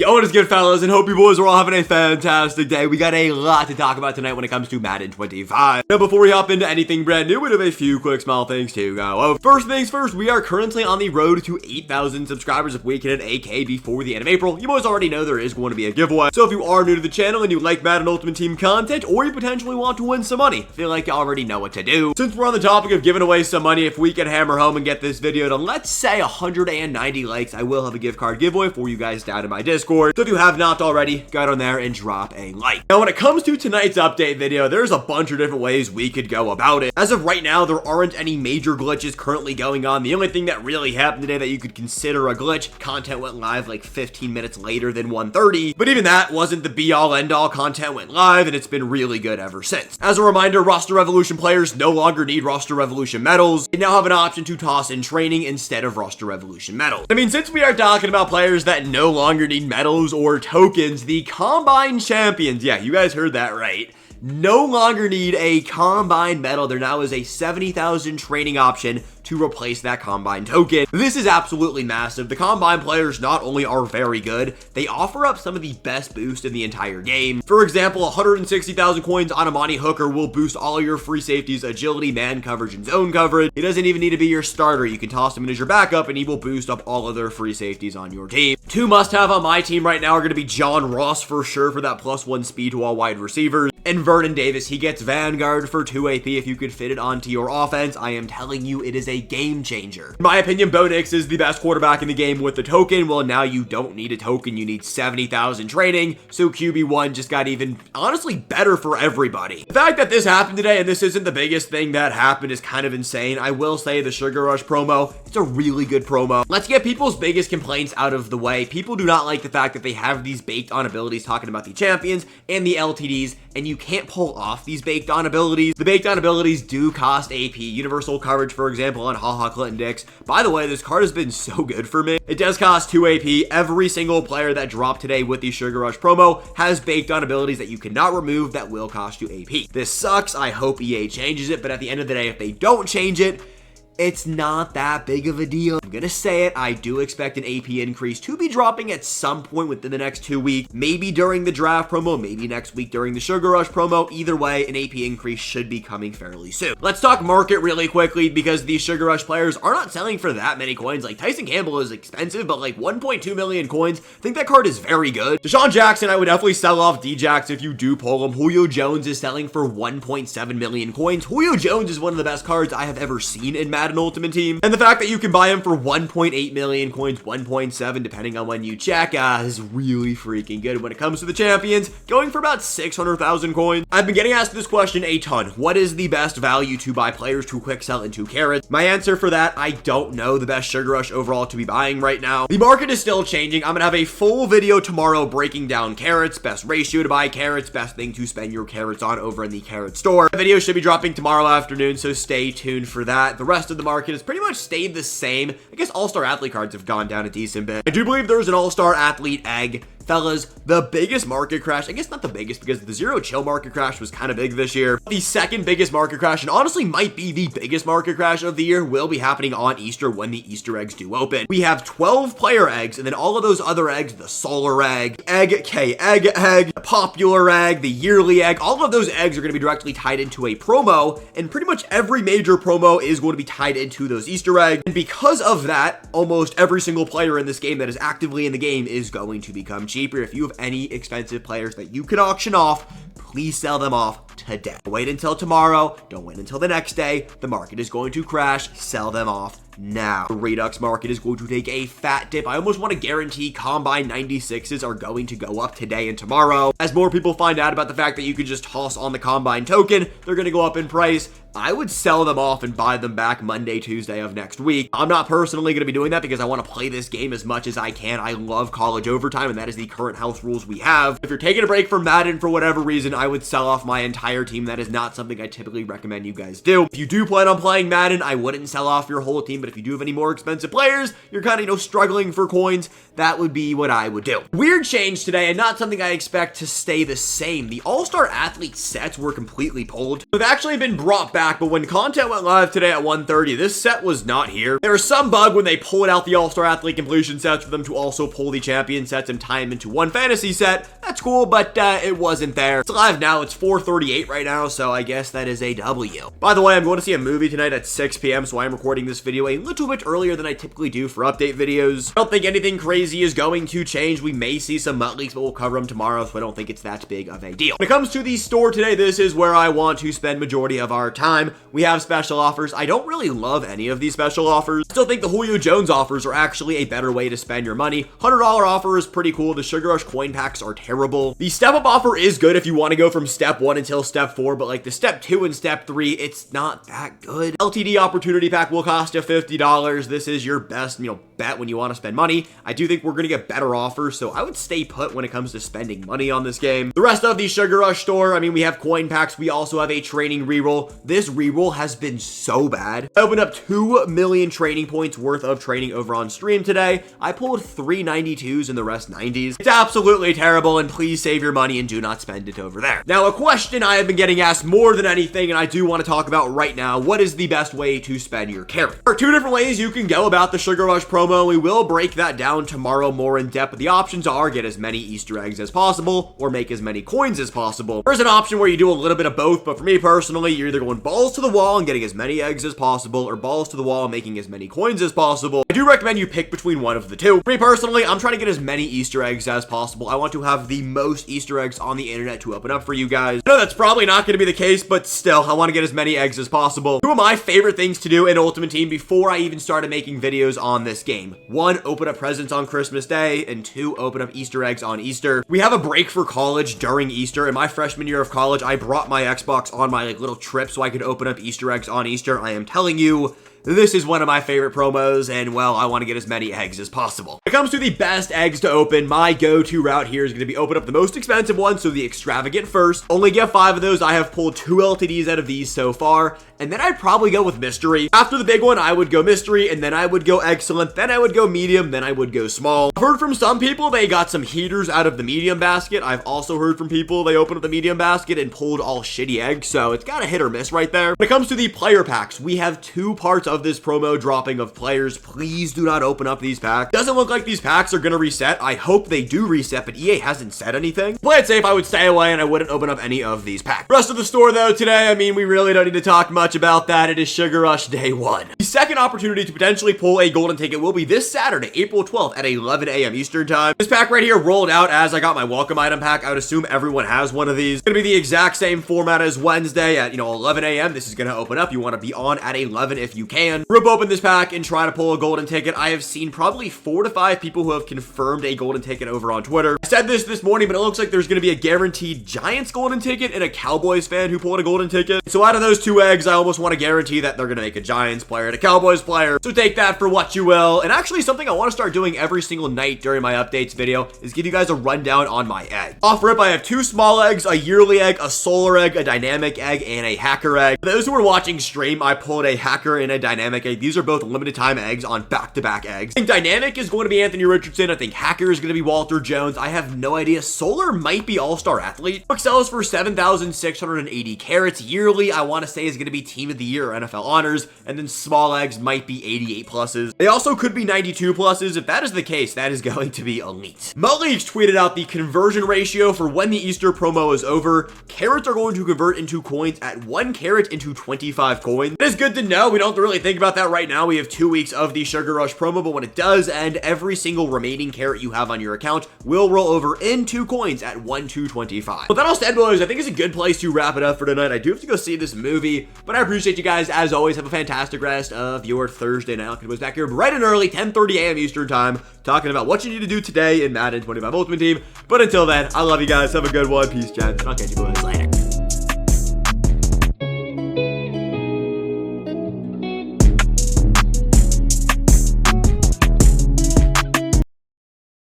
Yo, what is good, fellas, and hope you boys are all having a fantastic day. We got a lot to talk about tonight when it comes to Madden 25. Now, before we hop into anything brand new, we have a few quick small things to go over. First things first, we are currently on the road to 8,000 subscribers. If we can hit 8K before the end of April, you boys already know there is going to be a giveaway. So if you are new to the channel and you like Madden Ultimate Team content, or you potentially want to win some money, I feel like you already know what to do. Since we're on the topic of giving away some money, if we can hammer home and get this video to, let's say, 190 likes, I will have a gift card giveaway for you guys down in my Discord. So if you have not already, go on there and drop a like. Now, when it comes to tonight's update video, there's a bunch of different ways we could go about it. As of right now, there aren't any major glitches currently going on. The only thing that really happened today that you could consider a glitch, content went live like 15 minutes later than 1:30, but even that wasn't the be-all end-all. Content went live, and it's been really good ever since. As a reminder, roster revolution players no longer need roster revolution medals. They now have an option to toss in training instead of roster revolution medals. I mean, since we are talking about players that no longer need medals or tokens, the Combine champions, yeah, you guys heard that right, no longer need a Combine medal. There now is a 70,000 training option to replace that Combine token. This is absolutely massive. The Combine players not only are very good, they offer up some of the best boost in the entire game. For example, 160,000 coins on Amani Hooker will boost all your free safeties, agility, man coverage, and zone coverage. He doesn't even need to be your starter. You can toss him in as your backup, and he will boost up all of their free safeties on your team. Two must-have on my team right now are going to be John Ross for sure for that +1 speed to all wide receivers, and Vernon Davis. He gets Vanguard for 2 AP if you could fit it onto your offense. I am telling you, it is a game changer. In my opinion, Bo Nix is the best quarterback in the game with the token. Well, now you don't need a token. You need 70,000 training. So QB1 just got even, honestly, better for everybody. The fact that this happened today, and this isn't the biggest thing that happened, is kind of insane. I will say the Sugar Rush promo, it's a really good promo. Let's get people's biggest complaints out of the way. People do not like the fact that they have these baked on abilities talking about the champions and the LTDs, and you can't pull off these baked on abilities. The baked on abilities do cost AP. Universal coverage, for example, on HaHa Clinton Dix. By the way, this card has been so good for me. It does cost 2 AP. Every single player that dropped today with the Sugar Rush promo has baked on abilities that you cannot remove that will cost you AP. This sucks. I hope EA changes it, but at the end of the day, if they don't change it, it's not that big of a deal. I'm gonna say it, I do expect an AP increase to be dropping at some point within the next 2 weeks. Maybe during the draft promo, maybe next week during the Sugar Rush promo. Either way, an AP increase should be coming fairly soon. Let's talk market really quickly, because these Sugar Rush players are not selling for that many coins. Like, Tyson Campbell is expensive, but like 1.2 million coins. I think that card is very good. Deshaun Jackson, I would definitely sell off D-Jax if you do pull him. Julio Jones is selling for 1.7 million coins. Julio Jones is one of the best cards I have ever seen in Madden Ultimate Team, and the fact that you can buy him for 1.8 million coins, 1.7 depending on when you check, is really freaking good. When it comes to the champions, going for about 600,000 coins. I've been getting asked this question a ton. What is the best value to buy players to quick sell into carrots? My answer for that, I don't know the best Sugar Rush overall to be buying right now. The market is still changing. I'm gonna have a full video tomorrow breaking down carrots, best ratio to buy carrots, best thing to spend your carrots on over in the carrot store. The video should be dropping tomorrow afternoon, so stay tuned for that. The rest of the market is pretty much stayed the same. I guess all-star athlete cards have gone down a decent bit. I do believe there's an all-star athlete egg. Fellas, the biggest market crash, I guess not the biggest because the Zero Chill market crash was kind of big this year. The second biggest market crash, and honestly might be the biggest market crash of the year, will be happening on Easter when the Easter eggs do open. We have 12 player eggs, and then all of those other eggs, the Solar Egg, Egg, K-Egg Egg, the Popular Egg, the Yearly Egg, all of those eggs are going to be directly tied into a promo, and pretty much every major promo is going to be tied into those Easter eggs. And because of that, almost every single player in this game that is actively in the game is going to become cheaper. If you have any expensive players that you can auction off, please sell them off today. Wait until tomorrow. Don't wait until the next day. The market is going to crash. Sell them off now. The Redux market is going to take a fat dip. I almost want to guarantee Combine 96s are going to go up today and tomorrow. As more people find out about the fact that you can just toss on the Combine token, they're going to go up in price. I would sell them off and buy them back Monday, Tuesday of next week. I'm not personally going to be doing that because I want to play this game as much as I can. I love college overtime, and that is the current house rules we have. If you're taking a break from Madden for whatever reason, I would sell off my entire team. That is not something I typically recommend you guys do. If you do plan on playing Madden, I wouldn't sell off your whole team, but if you do have any more expensive players, you're kind of, struggling for coins, that would be what I would do. Weird change today, and not something I expect to stay the same. The All-Star Athlete sets were completely pulled. They've actually been brought back back, but when content went live today at 1:30, this set was not here. There was some bug when they pulled out the All-Star Athlete completion sets for them to also pull the champion sets and tie them into one fantasy set. That's cool, but it wasn't there. It's live now. It's 4:38 right now, so I guess that is a W. By the way, I'm going to see a movie tonight at 6 p.m., so I'm recording this video a little bit earlier than I typically do for update videos. I don't think anything crazy is going to change. We may see some MUT leaks, but we'll cover them tomorrow, so I don't think it's that big of a deal. When it comes to the store today, this is where I want to spend majority of our time. We have special offers. I don't really love any of these special offers. I still think the Julio Jones offers are actually a better way to spend your money. $100 offer is pretty cool. The Sugar Rush coin packs are terrible. The step up offer is good if you want to go from step 1 until step 4, but like the step 2 and step 3, it's not that good. LTD opportunity pack will cost you $50. This is your best, bet when you want to spend money. I do think we're going to get better offers, so I would stay put when it comes to spending money on this game. The rest of the Sugar Rush store, we have coin packs. We also have a training reroll. This reroll has been so bad. I opened up 2 million training points worth of training over on stream today. I pulled 3 92s and the rest 90s. It's absolutely terrible, and please save your money and do not spend it over there. Now, a question I have been getting asked more than anything, and I do want to talk about right now, what is the best way to spend your carry? There are 2 different ways you can go about the Sugar Rush promo. We will break that down tomorrow more in depth, but the options are get as many Easter eggs as possible or make as many coins as possible. There's an option where you do a little bit of both, but for me personally, you're either going balls to the wall and getting as many eggs as possible or balls to the wall and making as many coins as possible. I do recommend you pick between one of the two. For me personally, I'm trying to get as many Easter eggs as possible. I want to have the most Easter eggs on the internet to open up for you guys. I know that's probably not going to be the case, but still, I want to get as many eggs as possible. 2 of my favorite things to do in Ultimate Team before I even started making videos on this game. 1, open up presents on Christmas Day, and 2, open up Easter eggs on Easter. We have a break for college during Easter. In my freshman year of college, I brought my Xbox on my little trip so I could open up Easter eggs on Easter. I am telling you, this is one of my favorite promos, and well, I want to get as many eggs as possible. When it comes to the best eggs to open, my go-to route here is going to be open up the most expensive one, so the extravagant first. Only get 5 of those. I have pulled 2 LTDs out of these so far, and then I'd probably go with mystery. After the big one, I would go mystery, and then I would go excellent, then I would go medium, then I would go small. I've heard from some people they got some heaters out of the medium basket. I've also heard from people they opened up the medium basket and pulled all shitty eggs, so it's got a hit or miss right there. When it comes to the player packs, we have 2 parts of this promo dropping of players. Please do not open up these packs. Doesn't look like these packs are going to reset. I hope they do reset, but EA hasn't said anything. Play it safe, I would stay away, and I wouldn't open up any of these packs. Rest of the store, though, today, we really don't need to talk much about that. It is Sugar Rush Day 1. The second opportunity to potentially pull a golden ticket will be this Saturday, April 12th at 11 a.m. Eastern Time. This pack right here rolled out as I got my welcome item pack. I would assume everyone has one of these. It's going to be the exact same format as Wednesday at, 11 a.m. This is going to open up. You want to be on at 11 if you can. Rip open this pack and try to pull a golden ticket. I have seen probably 4 to 5 people who have confirmed a golden ticket over on Twitter. I said this morning, but it looks like there's going to be a guaranteed Giants golden ticket and a Cowboys fan who pulled a golden ticket. So out of those 2 eggs, I almost want to guarantee that they're going to make a Giants player and a Cowboys player. So take that for what you will. And actually something I want to start doing every single night during my updates video is give you guys a rundown on my egg. Off rip, I have 2 small eggs, a yearly egg, a solar egg, a dynamic egg, and a hacker egg. For those who are watching stream, I pulled a hacker and a dynamic egg. These are both limited time eggs on back-to-back eggs. I think dynamic is going to be Anthony Richardson. I think hacker is going to be Walter Jones. I have no idea. Solar might be all-star athlete. Book sells for 7,680 carats. Yearly, I want to say is going to be team of the year or NFL honors. And then small eggs might be 88 pluses. They also could be 92 pluses. If that is the case, that is going to be elite. MUT Leaks tweeted out the conversion ratio for when the Easter promo is over. Carats are going to convert into coins at 1 carat into 25 coins. It is good to know. We don't have to really think about that right now. We have 2 weeks of the Sugar Rush promo, but when it does end, every single remaining carat you have on your account will roll over into coins at 1 to 25. But that all said, boys, I think it's a good place to wrap it up for tonight. I do have to go see this movie, but I appreciate you guys as always. Have a fantastic rest of your Thursday night. I'll be back here bright and early, 10:30 a.m. Eastern Time, talking about what you need to do today in Madden 25 Ultimate Team. But until then, I love you guys. Have a good one. Peace, gents. I'll catch you boys later.